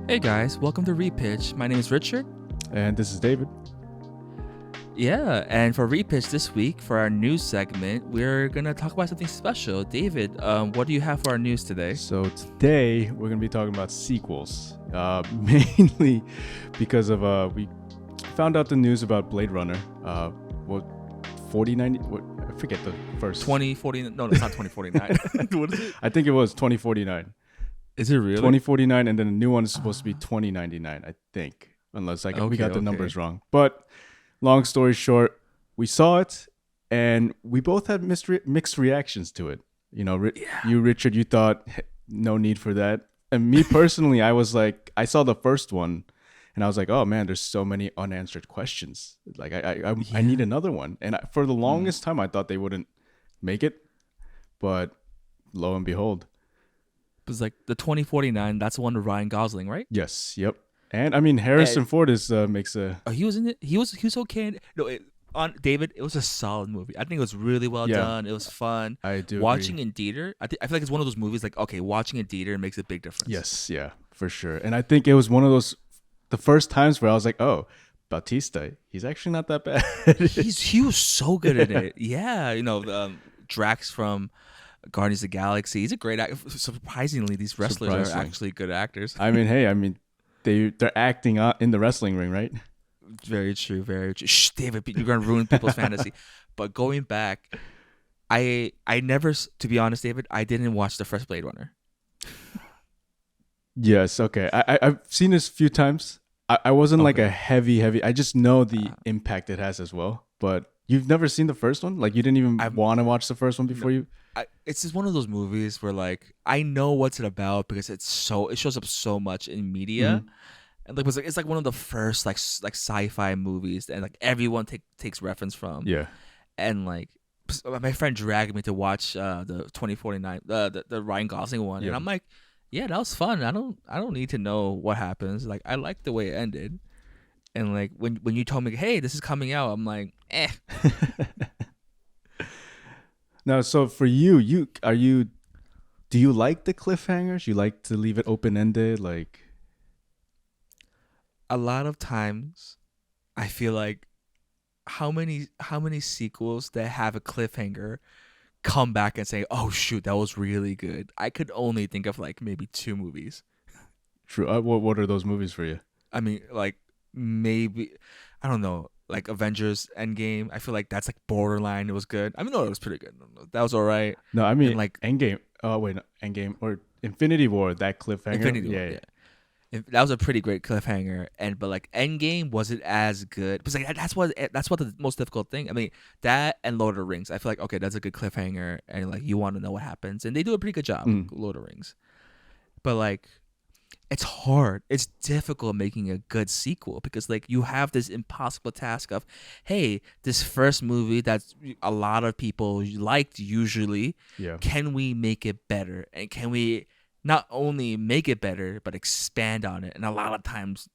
Hey guys, welcome to Repitch. My name is Richard. And this is David. Yeah, and for Repitch this week, for our news segment, we're going to talk about something special. David, what do you have for our news today? So today we're going to be talking about sequels, mainly because of we found out the news about Blade Runner. 4090? I forget the first. 2049. No, it's not 2049. What is it? I think it was 2049. Is it really? 2049, and then the new one is supposed to be 2099, I think. Unless we got the numbers wrong. But long story short, we saw it, and we both had mixed reactions to it. You know, you, Richard, you thought, no need for that. And me personally, I was like, I saw the first one, and I was like, oh man, there's so many unanswered questions. Like, I need another one. And for the longest time, I thought they wouldn't make it. But lo and behold. It was like the 2049, that's the one with Ryan Gosling, right? Yes, yep. And I mean, Harrison Ford makes a. Oh, he was in it. He was okay. On David, it was a solid movie. I think it was really well done. It was fun. I do watching agree. in theater. I feel like it's one of those movies. Like, okay, watching in theater makes a big difference. Yes, yeah, for sure. And I think it was one of those the first times where I was like, oh, Bautista, he's actually not that bad. he was so good at it. Yeah, Drax from Guardians of the Galaxy. He's a great actor. Surprisingly, these wrestlers are actually good actors. I mean, they're acting in the wrestling ring, right? Very true, very true. Shh, David, you're gonna ruin people's fantasy. But going back, I never, to be honest, David, I didn't watch the first Blade Runner. Yes, okay. I've seen this a few times. I wasn't like a heavy. I just know the impact it has as well. But you've never seen the first one? Like you didn't even want to watch the first one before you? It's just one of those movies where like I know what's it about because it shows up so much in media, and like it's like one of the first like sci-fi movies and like everyone takes reference from. Yeah, and like my friend dragged me to watch the 2049 the Ryan Gosling one, and I'm like, yeah, that was fun. I don't need to know what happens. Like I like the way it ended, and like when you told me, hey, this is coming out, I'm like, eh. Now, so for you, do you like the cliffhangers? You like to leave it open-ended? Like, a lot of times, I feel like how many sequels that have a cliffhanger come back and say, oh shoot, that was really good. I could only think of like maybe 2 movies. True. What are those movies for you? I mean, like maybe I don't know. Like Avengers Endgame, I feel like that's like borderline. It was good. I mean, no, it was pretty good. That was all right. No, I mean, like Endgame. Oh wait, no, Endgame or Infinity War. That cliffhanger. Infinity War, yeah. That was a pretty great cliffhanger. But like Endgame wasn't as good. But like that's what the most difficult thing. I mean, that and Lord of the Rings. I feel like okay, that's a good cliffhanger, and like you want to know what happens, and they do a pretty good job. Lord of the Rings, but like. It's hard. It's difficult making a good sequel because like you have this impossible task of, hey, this first movie that a lot of people liked usually, can we make it better? And can we not only make it better, but expand on it? And a lot of times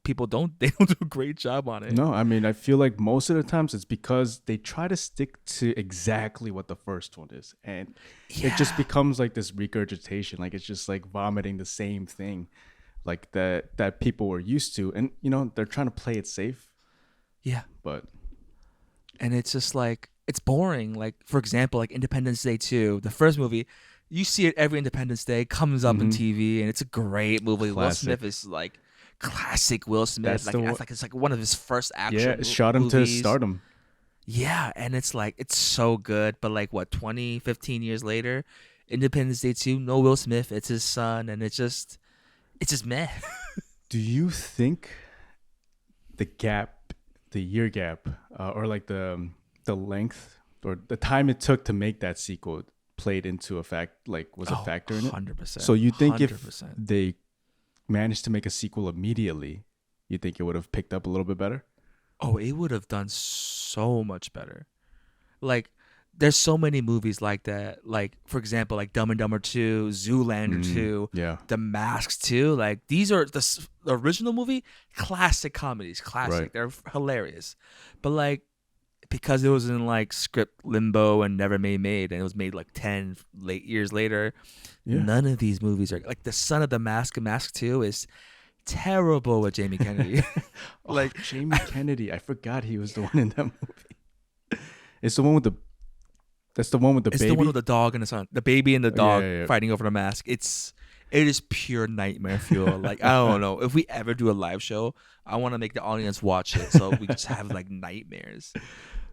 people don't do a great job on it. No, I mean, I feel like most of the times it's because they try to stick to exactly what the first one is. And it just becomes like this regurgitation. Like it's just like vomiting the same thing like that people were used to. And, they're trying to play it safe. Yeah. And it's just like, it's boring. Like, for example, like Independence Day 2, the first movie, you see it every Independence Day, comes up on TV, and it's a great movie. Classic. Will Smith is like... classic Will Smith. It's like one of his first action movies. Yeah, it shot him to stardom. Yeah, and it's like it's so good, but like 15 years later, Independence Day 2, no Will Smith, it's his son, and it's just meh. Do you think the year gap, or like the length or the time it took to make that sequel played into was a factor in it? 100%. So you think 100%. if they managed to make a sequel immediately, you think it would have picked up a little bit better? Oh, it would have done so much better. Like, there's so many movies like that. Like, for example, like Dumb and Dumber 2, Zoolander 2, The Mask 2. Like, these are the original movie, classic comedies. Classic. Right. They're hilarious. But, like, because it was in like script limbo and never made, and it was made like 10 late years later. Yeah. None of these movies are like the Son of the Mask and Mask 2 is terrible with Jamie Kennedy. Oh, Like Jamie Kennedy. I forgot he was the one in that movie. It's the one with the. That's the one with the it's baby. the one with the dog and the son, the baby and the Oh, dog yeah. fighting over the mask. It is pure nightmare fuel. Like I don't know if we ever do a live show, I want to make the audience watch it so we just have like nightmares.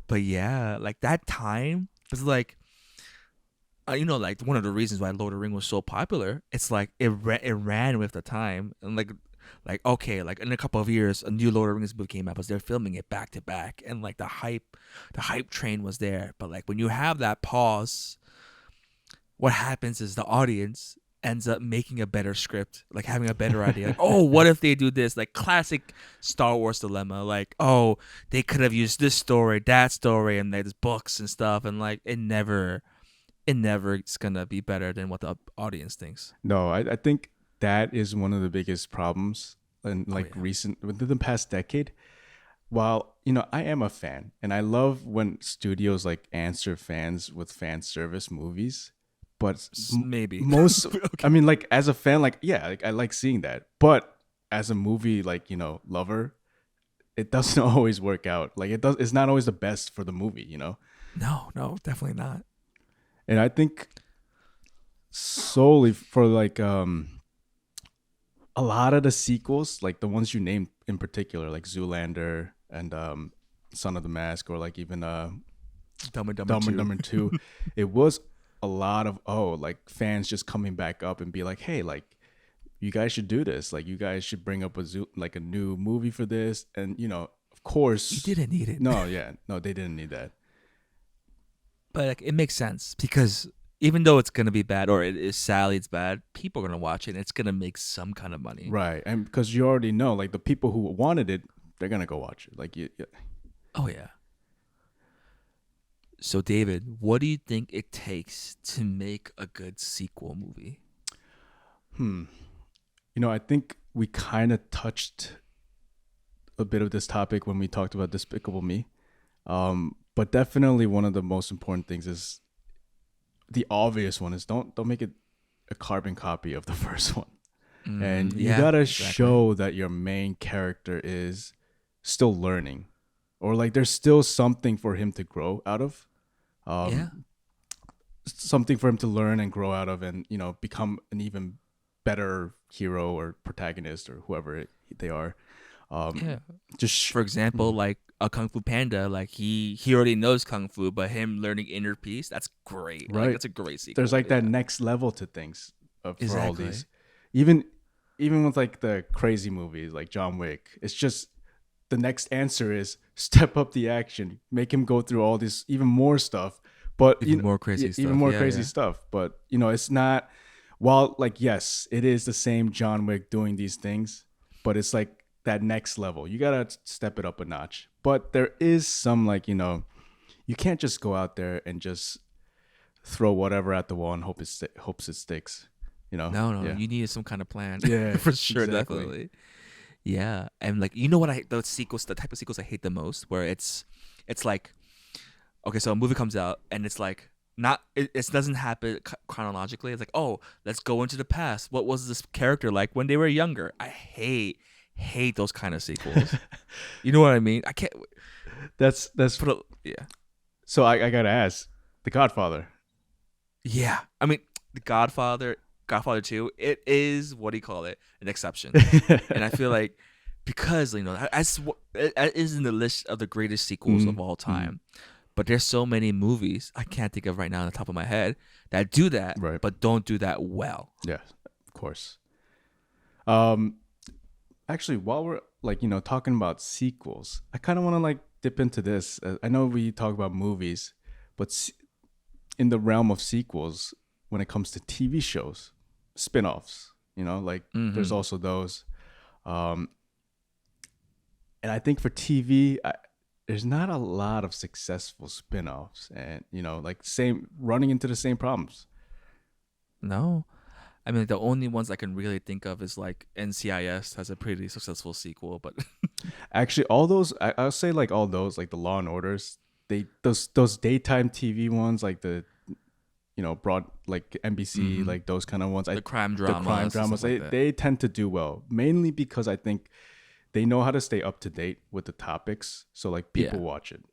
But yeah, like that time was like, like one of the reasons why Lord of the Ring was so popular. It's like it ran with the time, and like okay, like in a couple of years, a new Lord of the Rings movie came out, but they're filming it back to back, and like the hype train was there. But like when you have that pause, what happens is the audience ends up making a better script, like having a better idea. Like, oh, what if they do this? Like classic Star Wars dilemma. Like, oh, they could have used this story, that story, and there's books and stuff, and like it never is gonna be better than what the audience thinks. No, I think that is one of the biggest problems in like Yeah. recent within the past decade. While I am a fan and I love when studios like answer fans with fan service movies, but Maybe most Okay. I mean, like as a fan, like yeah, like I like seeing that, but as a movie like lover, it doesn't always work out. Like it's not always the best for the movie. No, definitely not. And I think solely for like a lot of the sequels, like the ones you named in particular, like Zoolander and Son of the Mask, or like even Dumb and Dumber Dumb and 2. Dumber 2, it was a lot of like fans just coming back up and be like, hey, like you guys should do this. Like you guys should bring up like a new movie for this. And of course, You didn't need it. no, yeah, no, they didn't need that. But like, it makes sense because even though it's gonna be bad, or it is sadly it's bad, people are gonna watch it and it's gonna make some kind of money. Right. And because you already know, like the people who wanted it, they're gonna go watch it. Like Oh yeah. So David, what do you think it takes to make a good sequel movie? I think we kind of touched a bit of this topic when we talked about Despicable Me. But definitely one of the most important things is the obvious one is don't make it a carbon copy of the first one. And you gotta show that your main character is still learning, or like there's still something for him to grow out of. Something for him to learn and grow out of, and become an even better hero or protagonist or whoever they are. Just for example, like a Kung Fu Panda, like he already knows Kung Fu, but him learning inner peace, that's great. Right. Like, that's a great sequel. There's like that next level to things for all Exactly. these. Even with like the crazy movies like John Wick, it's just the next answer is step up the action, make him go through all this even more stuff, but Even more crazy stuff. even more Yeah, crazy yeah. stuff. But it's not. While like yes, it is the same John Wick doing these things, but it's like that next level. You gotta step it up a notch. But there is some like you can't just go out there and just throw whatever at the wall and hopes it sticks. No, Yeah. you need some kind of plan. Yeah, for sure, exactly. definitely. Yeah, and like what the type of sequels I hate the most, where it's like, okay, so a movie comes out and it's like it doesn't happen chronologically. It's like, oh, let's go into the past. What was this character like when they were younger? I hate those kind of sequels. You know what I mean? I can't. That's Yeah. So I gotta ask, The Godfather. Yeah, I mean, The Godfather 2, it is, what do you call it, an exception. And I feel like because it is in the list of the greatest sequels of all time, but there's so many movies I can't think of right now on the top of my head that do that, Right. but don't do that well. Yeah, of course. Actually, while we're like talking about sequels, I kind of want to like dip into this. I know we talk about movies, but in the realm of sequels, when it comes to TV shows, spin-offs, like there's also those. And I think for TV, there's not a lot of successful spin-offs, and like running into the same problems. No, I mean, the only ones I can really think of is like NCIS has a pretty successful sequel, but Actually, all those I'll say like all those like the Law and Orders, those daytime TV ones, like the broad like NBC, like those kind of ones. The crime dramas, they tend to do well, mainly because I think they know how to stay up to date with the topics, so like people watch it.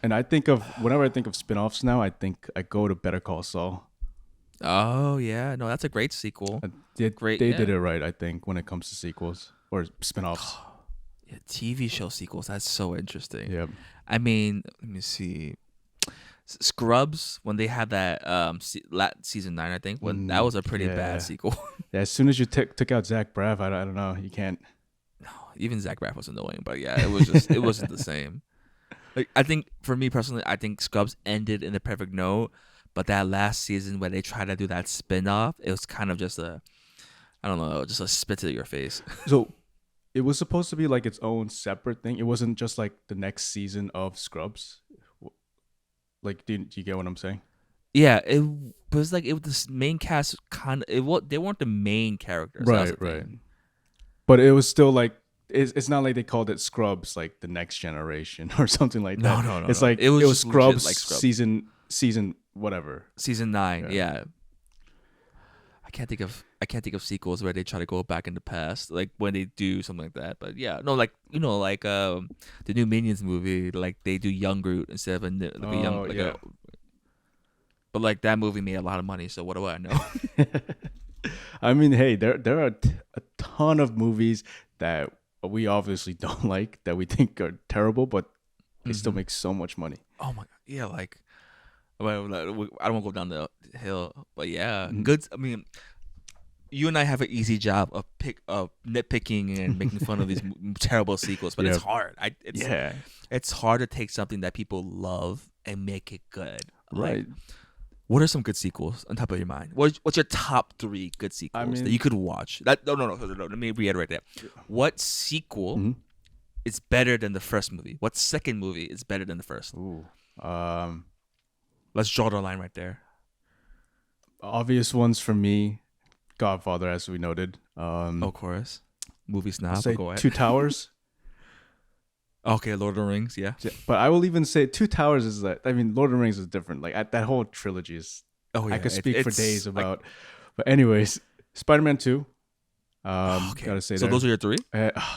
And whenever I think of spin-offs now, I go to Better Call Saul. Oh yeah, no, that's a great sequel. They did it right, I think, when it comes to sequels or spin-offs. Yeah, TV show sequels. That's so interesting. Yeah. I mean, let me see. Scrubs, when they had that season 9, I think, that was a pretty bad sequel. Yeah, as soon as you took out Zach Braff, I don't know, you can't. No, even Zach Braff was annoying, but yeah, it wasn't the same. Like, I think for me personally, I think Scrubs ended in the perfect note, but that last season where they tried to do that spin-off, it was kind of just I don't know, just a spit to your face. So it was supposed to be like its own separate thing. It wasn't just like the next season of Scrubs. Like, do you get what I'm saying? Yeah, it was like this main cast kind of. They weren't the main characters, right. But it was still like it's not like they called it Scrubs, like the next generation or something like that. No. It's like it was Scrubs, like Scrubs season whatever. Season 9, yeah. I can't think of sequels where they try to go back in the past, like when they do something like that. But yeah, no, like the new Minions movie, like they do young Groot instead of a young. But like that movie made a lot of money, so what do I know? I mean, hey, there are a ton of movies that we obviously don't like, that we think are terrible, but they still make so much money. Oh my god, yeah, like. Well, I don't want to go down the hill, but yeah, good. I mean, you and I have an easy job of nitpicking and making fun of these terrible sequels, but it's hard. It's hard to take something that people love and make it good. Right. Like, what are some good sequels on top of your mind? What's your top 3 good sequels that you could watch? No. Let me reiterate that. What sequel is better than the first movie? What second movie is better than the first? Ooh. Let's draw the line right there. Obvious ones for me, Godfather, as we noted. Of course. Movie snob. Say go ahead. Two Towers. Okay, Lord of the Rings, yeah. But I will even say Two Towers is Lord of the Rings is different. Like that whole trilogy is. Oh yeah, I could speak for days about. Like, but anyways, Spider-Man 2. Gotta say. So those are your 3?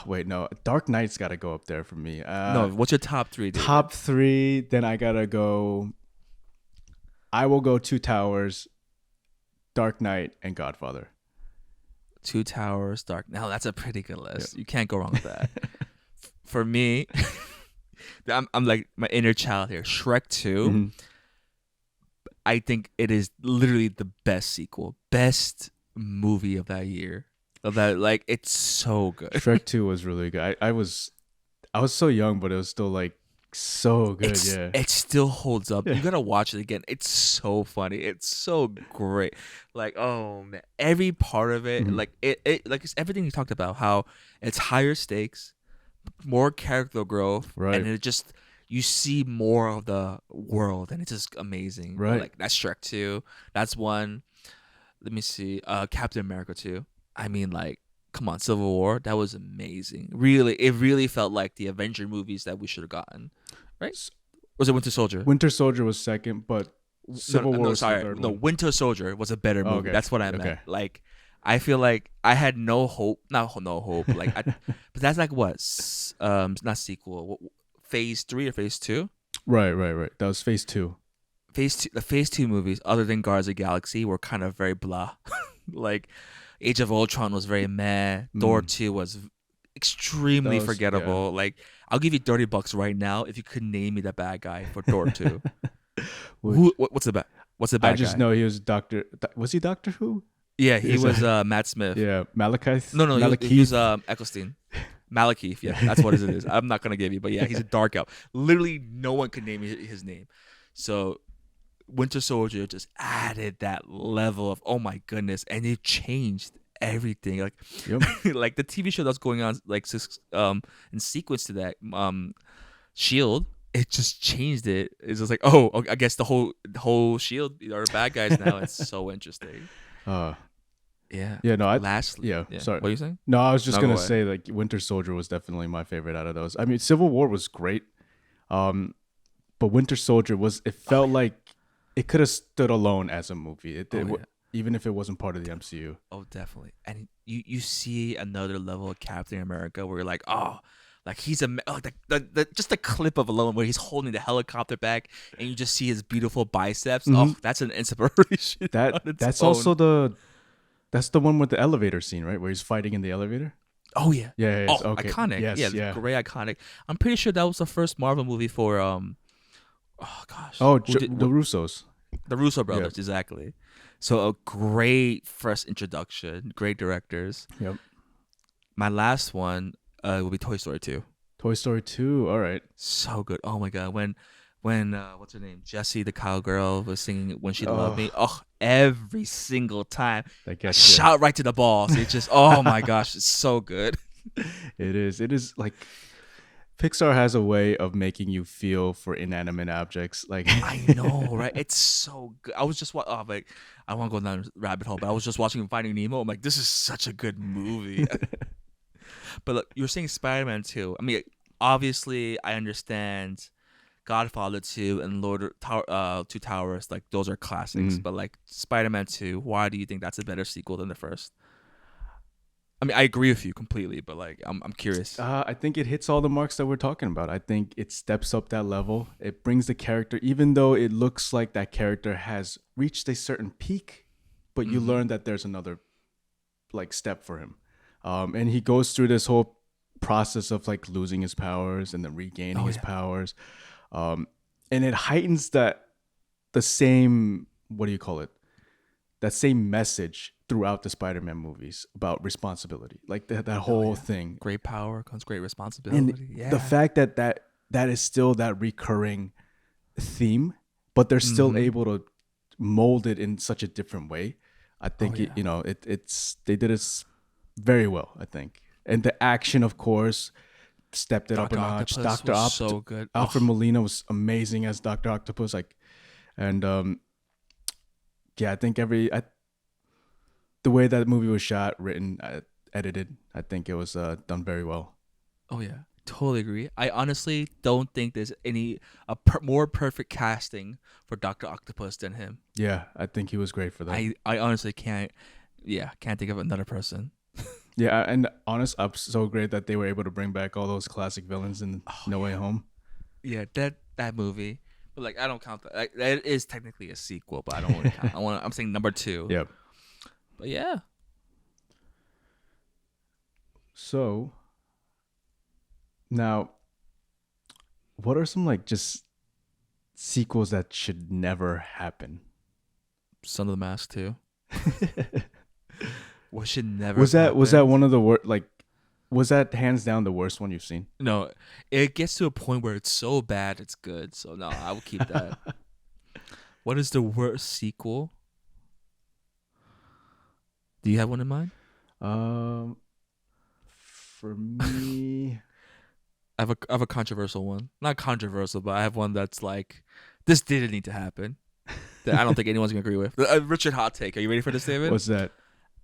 Wait, no. Dark Knight's got to go up there for me. No, what's your top 3? David? Top 3. Then I gotta go. I will go Two Towers, Dark Knight, and Godfather. Two Towers, Now that's a pretty good list. Yep. You can't go wrong with that. For me, I'm like my inner child here. Shrek 2. Mm-hmm. I think it is literally the best sequel, best movie of that year. Like it's so good. Shrek 2 was really good. I was so young, but it was still like so good. It still holds up. You gotta watch it again. It's so funny. It's so great. Like, oh man, every part of it, like it like it's everything you talked about. How it's higher stakes, more character growth, right? And it just you see more of the world, and it's just amazing. Right. Like that's Shrek 2. That's one. Let me see. Captain America 2. I mean, like, come on, Civil War. That was amazing. Really, it really felt like the Avenger movies that we should have gotten. Right? Was it Winter Soldier? Winter Soldier was second, but Civil War was the third one. No, Winter Soldier was a better movie. Okay. That's what I meant. Like, I feel like I had no hope. Not no hope. Like, but that's like what? Not sequel. Phase 3 or Phase 2? Right. That was Phase 2. The Phase 2 movies, other than Guardians of the Galaxy, were kind of very blah. Like, Age of Ultron was very meh. Thor 2 was extremely forgettable. Yeah. Like, I'll give you $30 right now if you could name me the bad guy for Thor 2. What's the bad? What's the bad guy? I just know he was Doctor. Was he Doctor Who? Yeah, he was Matt Smith. Yeah, Malekith. No, he was Eccleston. Malekith. Yeah, that's what it is. I'm not gonna give you, but yeah, he's a dark elf. Literally, no one could name his name. So, Winter Soldier just added that level of oh my goodness, and it changed everything. Like, like the TV show that's going on, like in sequence to that, Shield. It just changed it. It's just like, oh, I guess the whole Shield are bad guys now. It's so interesting. Yeah. No. Sorry. What are you saying? No, I was just gonna say like Winter Soldier was definitely my favorite out of those. I mean, Civil War was great. but Winter Soldier it felt like it could have stood alone as a movie. Even if it wasn't part of the MCU. Oh, definitely. And you see another level of Captain America where you're like, oh, like he's like just the clip of alone where he's holding the helicopter back and you just see his beautiful biceps. Oh, that's an inspiration. That's also that's the one with the elevator scene, right? Where he's fighting in the elevator. Oh yeah. Yeah. Oh, okay. Iconic. Yes, yeah, great iconic. I'm pretty sure that was the first Marvel movie for oh gosh. Oh, the Russos. The Russo brothers, exactly. So a great first introduction, great directors. Yep. My last one will be Toy Story 2. Toy Story 2, all right. So good. Oh my god, when what's her name? Jessie the cowgirl was singing When She Loved Me. Oh, every single time. I shout right to the balls. It's just oh my gosh, it's so good. It is like Pixar has a way of making you feel for inanimate objects. Like I know, right? It's so good. I was just like I want to go down a rabbit hole, but I was just watching Finding Nemo. I'm like, this is such a good movie. But look, you're saying Spider-Man 2. I mean, obviously, I understand Godfather 2 and Two Towers. Like those are classics. But like Spider-Man 2, why do you think that's a better sequel than the first? I mean, I agree with you completely, but like, I'm curious. I think it hits all the marks that we're talking about. I think it steps up that level. It brings the character, even though it looks like that character has reached a certain peak, but you learn that there's another like step for him. And he goes through this whole process of like losing his powers and then regaining his powers. And it heightens the same, what do you call it? That same message throughout the Spider-Man movies about responsibility, like that whole thing. Great power comes great responsibility. And the fact that is still that recurring theme, but they're still able to mold it in such a different way. I think they did it very well. I think, and the action, of course, stepped it up a notch. Dr. Octopus, so good. Alfred Molina was amazing as Dr. Octopus. Like, and I think the way that movie was shot, written, edited, I think it was done very well. Oh yeah, totally agree. I honestly don't think there's more perfect casting for Dr. Octopus than him. Yeah, I think he was great for that. I honestly can't think of another person. Yeah, and honest, I'm so great that they were able to bring back all those classic villains in No Way Home. Yeah, that movie. But like, I don't count that. Like, that is technically a sequel, but I don't want to count. I'm saying number 2. Yep. But yeah. So now, what are some like just sequels that should never happen? Son of the Mask 2. What should never was that one of the worst? Like, was that hands down the worst one you've seen? No, it gets to a point where it's so bad it's good. So no, I will keep that. What is the worst sequel? Do you have one in mind? For me, I have a controversial one. Not controversial, but I have one that's like, this didn't need to happen. That I don't think anyone's gonna agree with. Richard hot take. Are you ready for this, David? What's that?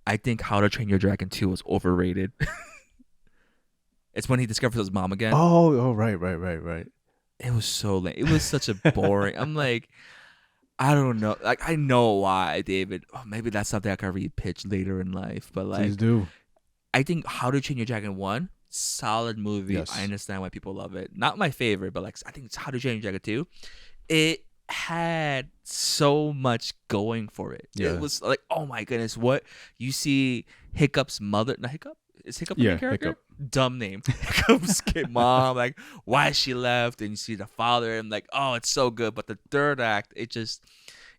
I think How to Train Your Dragon 2 was overrated. It's when he discovers his mom again. Oh, right. It was so lame. It was such a boring. I'm like, I don't know. Like, I know why, David. Oh, maybe that's something I can repitch later in life. But like, please do. I think How to Train Your Dragon 1, solid movie. Yes. I understand why people love it. Not my favorite, but like, I think it's How to Train Your Dragon 2. It had so much going for it. Yeah. It was like, oh my goodness, what you see Hiccup's mother, not Hiccup? Is Hiccup the main character? Hiccup. Dumb name. Hiccup's kid mom, like why she left, and you see the father, and like, oh, it's so good. But the third act, it just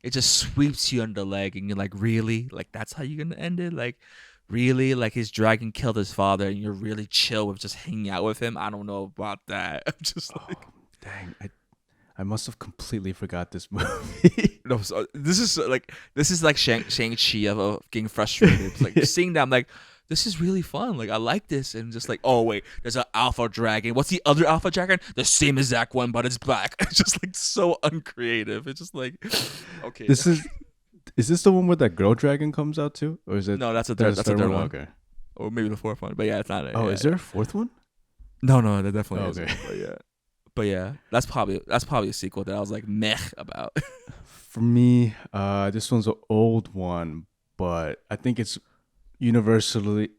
sweeps you under the leg, and you're like, really? Like that's how you're gonna end it? Like really? Like his dragon killed his father, and you're really chill with just hanging out with him? I don't know about that. I'm just like, dang, I must have completely forgot this movie. No, so this is like Shang-Chi of getting frustrated. Like seeing that, I'm like, this is really fun. Like I like this, and just like, oh wait, there's an alpha dragon. What's the other alpha dragon? The same exact one, but it's black. It's just like so uncreative. It's just like, okay. Is this the one where that girl dragon comes out too, or is it? No, that's a third one. Okay, or maybe the fourth one. But yeah, it's not it. Oh, yeah. Is there a fourth one? No, there definitely isn't. But yeah. But yeah, that's probably a sequel that I was like meh about. For me, this one's an old one, but I think it's universally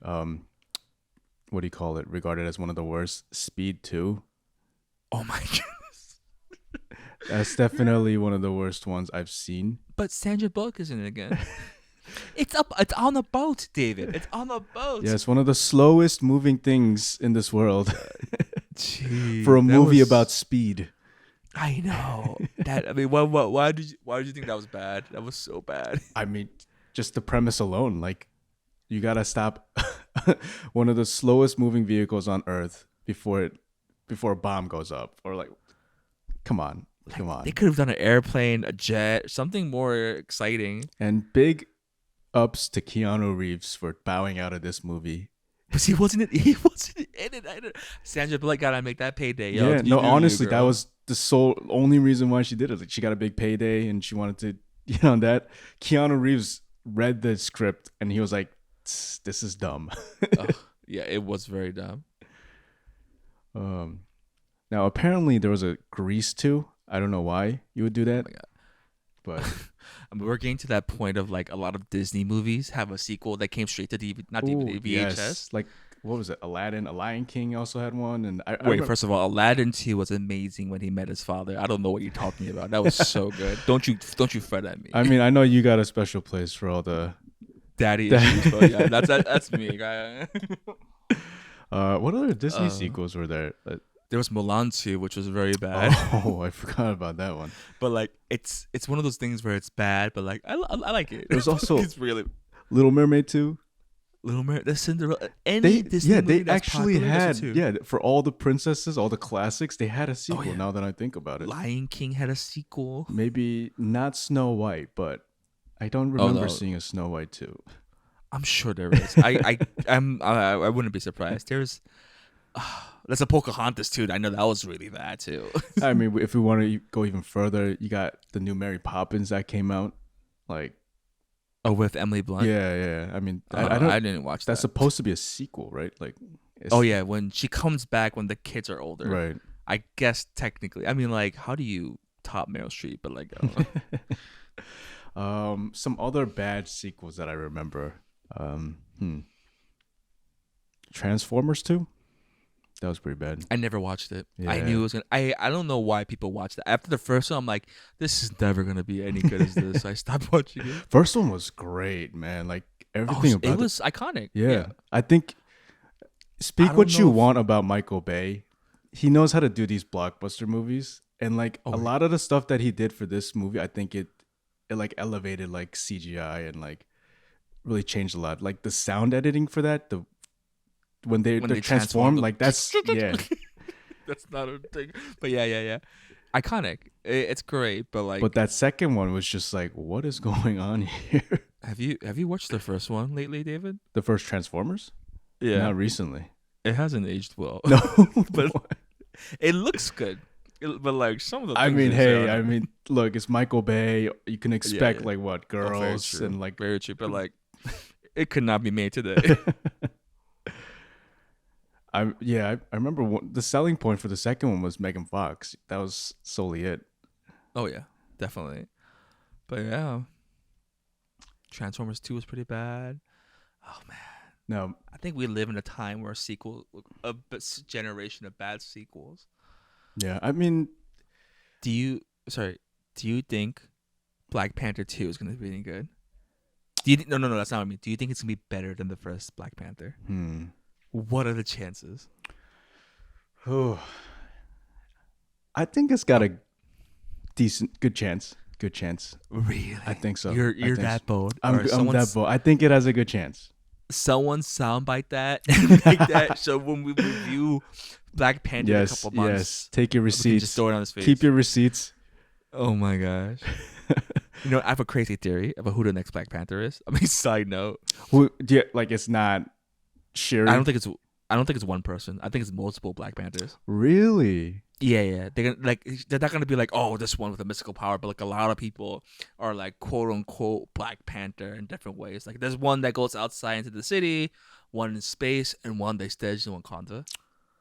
what do you call it? Regarded as one of the worst. Speed 2. Oh my goodness. That's definitely one of the worst ones I've seen. But Sandra Bullock is in it again. It's on a boat, David. It's on a boat. Yeah, it's one of the slowest moving things in this world. Jeez, for a movie about speed. I know. Why did you think that was bad? That was so bad. I mean, just the premise alone, like you gotta stop one of the slowest moving vehicles on Earth before a bomb goes up, or like, come on. They could have done an airplane, a jet, something more exciting. And big ups to Keanu Reeves for bowing out of this movie. Because he wasn't in it. Sandra Bullock gotta make that payday. Yo, yeah, no, honestly, that was the only reason why she did it. Like, she got a big payday and she wanted to, that. Keanu Reeves read the script and he was like, "This is dumb." Yeah, it was very dumb. Now apparently there was a Grease 2. I don't know why you would do that, but we're getting to that point of like a lot of Disney movies have a sequel that came straight to DVD, not DVD, VHS. Yes. Like, what was it? Aladdin, A Lion King also had one. And first of all, Aladdin 2 was amazing when he met his father. I don't know what you're talking about. That was so good. Don't you fret at me. I mean, I know you got a special place for all the daddy issues, but yeah, that's me. What other Disney sequels were there? There was Mulan 2, which was very bad. Oh, I forgot about that one. But like, it's one of those things where it's bad, but like, I like it. There's also it's really Little Mermaid 2. Little Mermaid, the Cinderella. They actually had for all the princesses, all the classics, they had a sequel. Oh, yeah. Now that I think about it, Lion King had a sequel. Maybe not Snow White, but I don't remember seeing a Snow White 2. I'm sure there is. I wouldn't be surprised. There's a Pocahontas too. I know that was really bad too. I mean, if we want to go even further, you got the new Mary Poppins that came out, like. Oh, with Emily Blunt. Yeah. I mean, I didn't watch that. That's supposed to be a sequel, right? Like. When she comes back when the kids are older. Right. I guess technically. I mean, like, how do you top Meryl Streep? But like, I don't know. Some other bad sequels that I remember. Transformers 2. That was pretty bad. I never watched it. Yeah. I knew it was gonna. I don't know why people watched it. After the first one, I'm like, this is never gonna be any good as this. I stopped watching it. First one was great, man. Like everything about it was iconic. Yeah. I think. Speak what you want about Michael Bay. He knows how to do these blockbuster movies, and like a lot of the stuff that he did for this movie, I think it like elevated like CGI and like really changed a lot. Like the sound editing for that, when they transform, like that's that's not a thing, but yeah, iconic. It's great, but that second one was just like, what is going on here? Have you watched the first one lately, David? The first Transformers? Yeah, not recently. It hasn't aged well. No, but it looks good. But like some of the things look, it's Michael Bay. You can expect like what girls and like very cheap, but like it could not be made today. I remember the selling point for the second one was Megan Fox. That was solely it. Oh yeah, definitely. But yeah, Transformers 2 was pretty bad. Oh man. No, I think we live in a time where a generation of bad sequels. Yeah, I mean, do you think Black Panther 2 is going to be any good? No, that's not what I mean. Do you think it's going to be better than the first Black Panther? What are the chances? Oh, I think it's got a good chance. Good chance. Really? I think so. You're that bold. I'm that bold. I think it has a good chance. Someone soundbite that and make that. So when we review Black Panther in a couple months, yes, take your receipts. Just throw it on his face. Keep your receipts. Oh my gosh. I have a crazy theory about who the next Black Panther is. I mean, side note. It's not Shuri? I don't think it's one person. I think it's multiple Black Panthers. Really? Yeah. They're not gonna be like, oh, this one with a mystical power, but like a lot of people are like quote unquote Black Panther in different ways. Like there's one that goes outside into the city, one in space, and one that stays in Wakanda.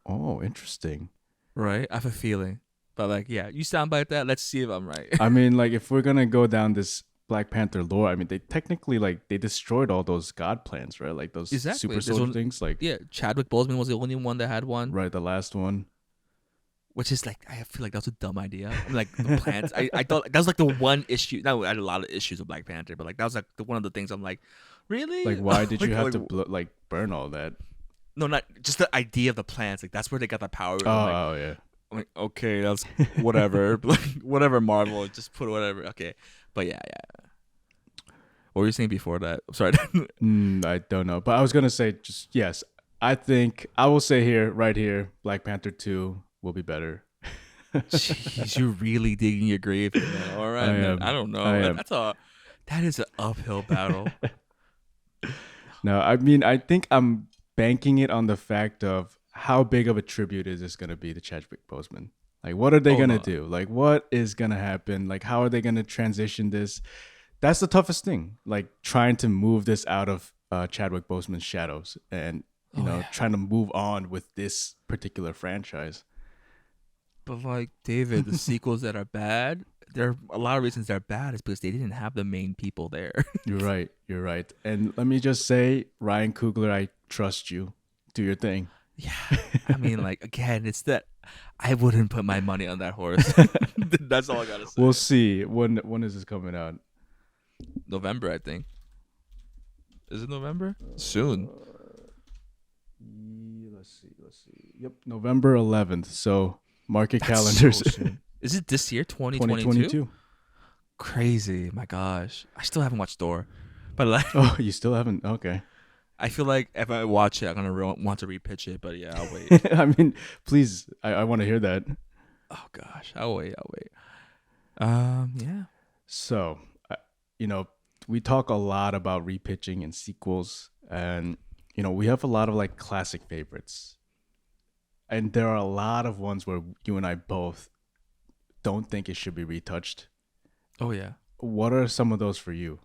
Oh, interesting. Right? I have a feeling. But like, yeah, you sound like that. Let's see if I'm right. I mean, like if we're gonna go down this Black Panther lore, I mean, they technically like they destroyed all those God plans, right? Like those Exactly. super There's soldier one. things. Like Yeah, Chadwick Boseman was the only one that had one. right, the last one. Which is like, I feel like that was a dumb idea. I mean, like the plants. I thought that was like the one issue. No, I had a lot of issues with Black Panther, but like that was like one of the things I'm like, really? Like, why did you have like, to like burn all that? no, not just the idea of the plants. Like that's where they got the power. Oh yeah. I'm like, okay, that's whatever. Like whatever, Marvel, just put whatever. Okay, but yeah. What were you saying before that? I'm sorry. I don't know, but I was gonna say just yes. I think I will say here, right here, Black Panther 2 will be better. Jeez, you're really digging your grave. Man. All right, man. I don't know. That is an uphill battle. No, I mean, I think I'm banking it on the fact of how big of a tribute is this going to be to Chadwick Boseman? Like, what are they going to do? Like, what is going to happen? Like, how are they going to transition this? That's the toughest thing. Like, trying to move this out of Chadwick Boseman's shadows and, trying to move on with this particular franchise. But, like, David, the sequels that are bad, there are a lot of reasons they're bad is because they didn't have the main people there. You're right. And let me just say, Ryan Coogler, I trust you. Do your thing. Yeah. I mean, like, again, it's that I wouldn't put my money on that horse. That's all I got to say. We'll see. When is this coming out? November, I think. Is it November? Soon. Let's see. Yep, November 11th. So mark your That's calendars. so soon. Is it this year, 2022? Crazy. My gosh. I still haven't watched Thor. But like, oh, you still haven't? Okay. I feel like if I watch it, I'm going to want to repitch it. But yeah, I'll wait. I mean, please. I want to hear that. Oh, gosh. I'll wait. Yeah. So, we talk a lot about repitching and sequels. And, we have a lot of like classic favorites. And there are a lot of ones where you and I both don't think it should be retouched. Oh, yeah. What are some of those for you?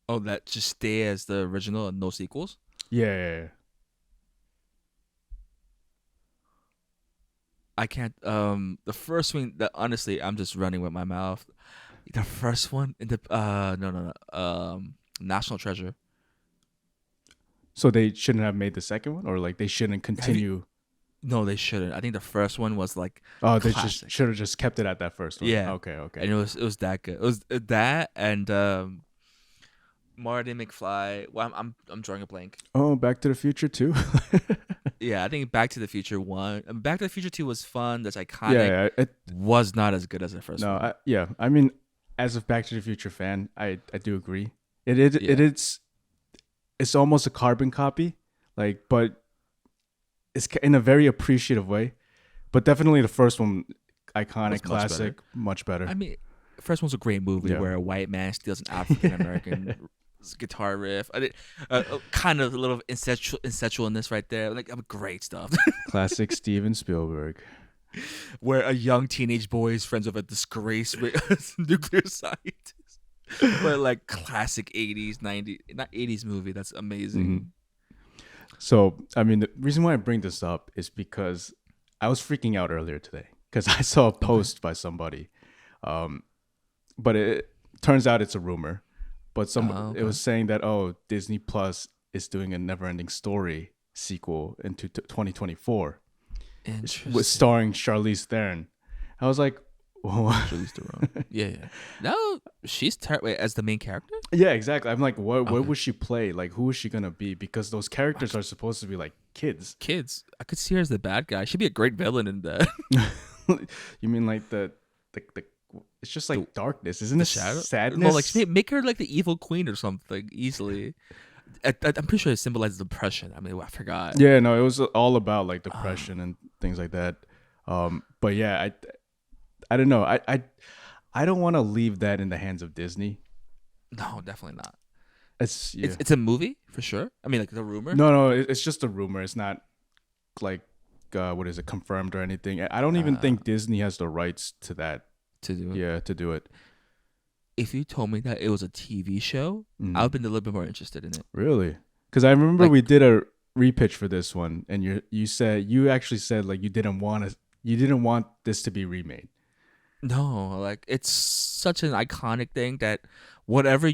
Oh, that just stay as the original and no sequels? Yeah. I can't. The first one that honestly, I'm just running with my mouth. The first one in the no. National Treasure. So they shouldn't have made the second one, or like they shouldn't continue. No, they shouldn't. I think the first one was like. Oh, they just should have just kept it at that first one. Yeah. Okay. And it was that good. It was that and Marty McFly. Well, I'm drawing a blank. Oh, Back to the Future 2. Yeah, I think Back to the Future 1. Back to the Future 2 was fun. That's iconic. Yeah, it was not as good as the first one. I mean, as a Back to the Future fan, I do agree. It's almost a carbon copy, like, but it's in a very appreciative way. But definitely the first one, iconic, classic, much better. I mean, the first one's a great movie where a white man steals an African American guitar riff. Kind of a little incestualness right there. Like, great stuff. Classic Steven Spielberg. Where a young teenage boy is friends with a disgraced nuclear scientist. But like classic 80s, 90s, not 80s movie. That's amazing. Mm-hmm. So, I mean, the reason why I bring this up is because I was freaking out earlier today because I saw a post by somebody. But it turns out it's a rumor. But it was saying that, Disney Plus is doing a Neverending Story sequel into 2024. Interesting. With starring Charlize Theron. I was like, Charlize Theron. Yeah. No, she's as the main character? Yeah, exactly. I'm like, what would she play? Like, who is she going to be? Because those characters are supposed to be like kids. I could see her as the bad guy. She'd be a great villain in that. You mean like the it's just like darkness, isn't it? Shadow? Sadness? Well, like make her like the evil queen or something easily. I'm pretty sure it symbolizes depression. I mean, I forgot. Yeah, no, it was all about like depression and things like that. But yeah, I don't know. I don't want to leave that in the hands of Disney. No, definitely not. It's a movie for sure. I mean, like the rumor. No, it's just a rumor. It's not like what is it, confirmed or anything. I don't even think Disney has the rights to that. To do it. Yeah, to do it. If you told me that it was a TV show, I would have been a little bit more interested in it. Really? Because I remember we did Repitch for this one, and you actually said like you didn't want this to be remade. No, like it's such an iconic thing that whatever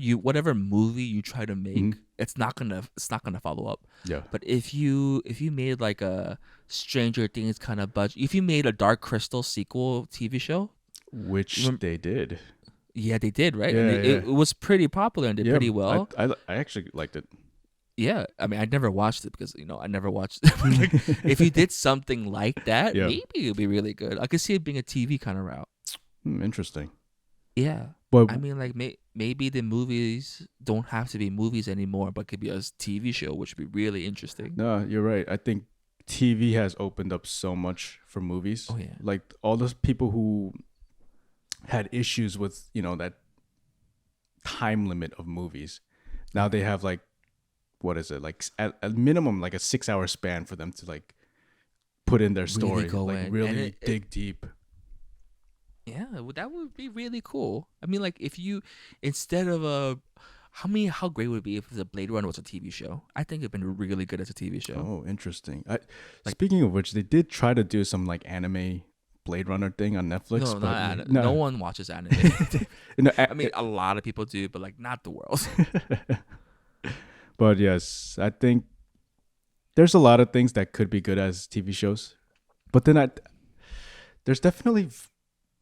movie you try to make, Mhm. it's not gonna follow up. Yeah, But if you made like a Stranger Things kind of budget, if you made a Dark Crystal sequel TV show, which remember, they did. yeah, they did, right? And Yeah, it yeah, was pretty popular and did yeah. pretty well. I actually liked it. Yeah, I mean, I never watched it because I never watched it. But, like, if you did something like that, Yeah, maybe it'd be really good. I could see it being a TV kind of route. interesting. Yeah, But I mean, like maybe the movies don't have to be movies anymore, but could be a TV show, which would be really interesting. no, you're right. I think TV has opened up so much for movies. Oh yeah, Like all those people who had issues with that time limit of movies, now they have like what is it like at a minimum like a 6 hour span for them to like put in their really story, go like in, and really dig deep. yeah, that would be really cool. I mean, like if you instead of a how great would it be if the Blade Runner was a TV show? I think it'd been really good as a TV show. Oh, interesting. Like Speaking of which, they did try to do some like anime Blade Runner thing on Netflix, no, but not anime. no, No one watches anime. no, I mean, a lot of people do, but like not the world. but yes, I think there's a lot of things that could be good as TV shows, but then there's definitely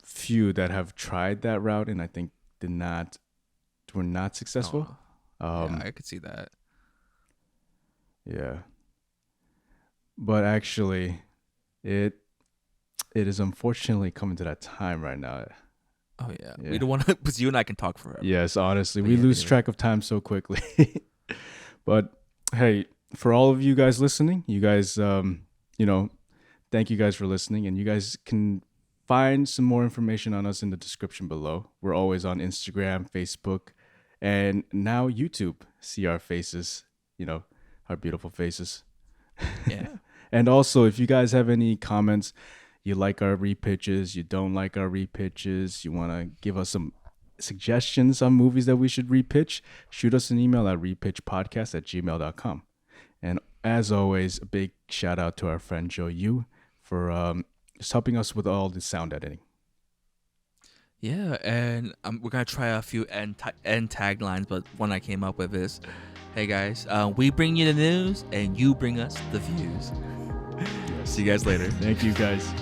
few that have tried that route, and I think were not successful. Yeah, I could see that. Yeah, but actually, it is unfortunately coming to that time right now. Oh yeah, Yeah. we don't want to, because you and I can talk forever. Yes, honestly, But we yeah, lose anyway. track of time so quickly. But hey, for all of you guys listening, you guys, thank you guys for listening, and you guys can find some more information on us in the description below. We're always on Instagram, Facebook, and now YouTube. See our faces, our beautiful faces. Yeah. And also, if you guys have any comments, you like our repitches, you don't like our repitches, you want to give us some suggestions on movies that we should repitch, shoot us an email at repitchpodcast@gmail.com. And as always, a big shout out to our friend Joe Yoo for just helping us with all the sound editing. Yeah, and we're gonna try a few end taglines, but one I came up with is, "Hey guys, we bring you the news, and you bring us the views." Yes. See you guys later. Thank you guys.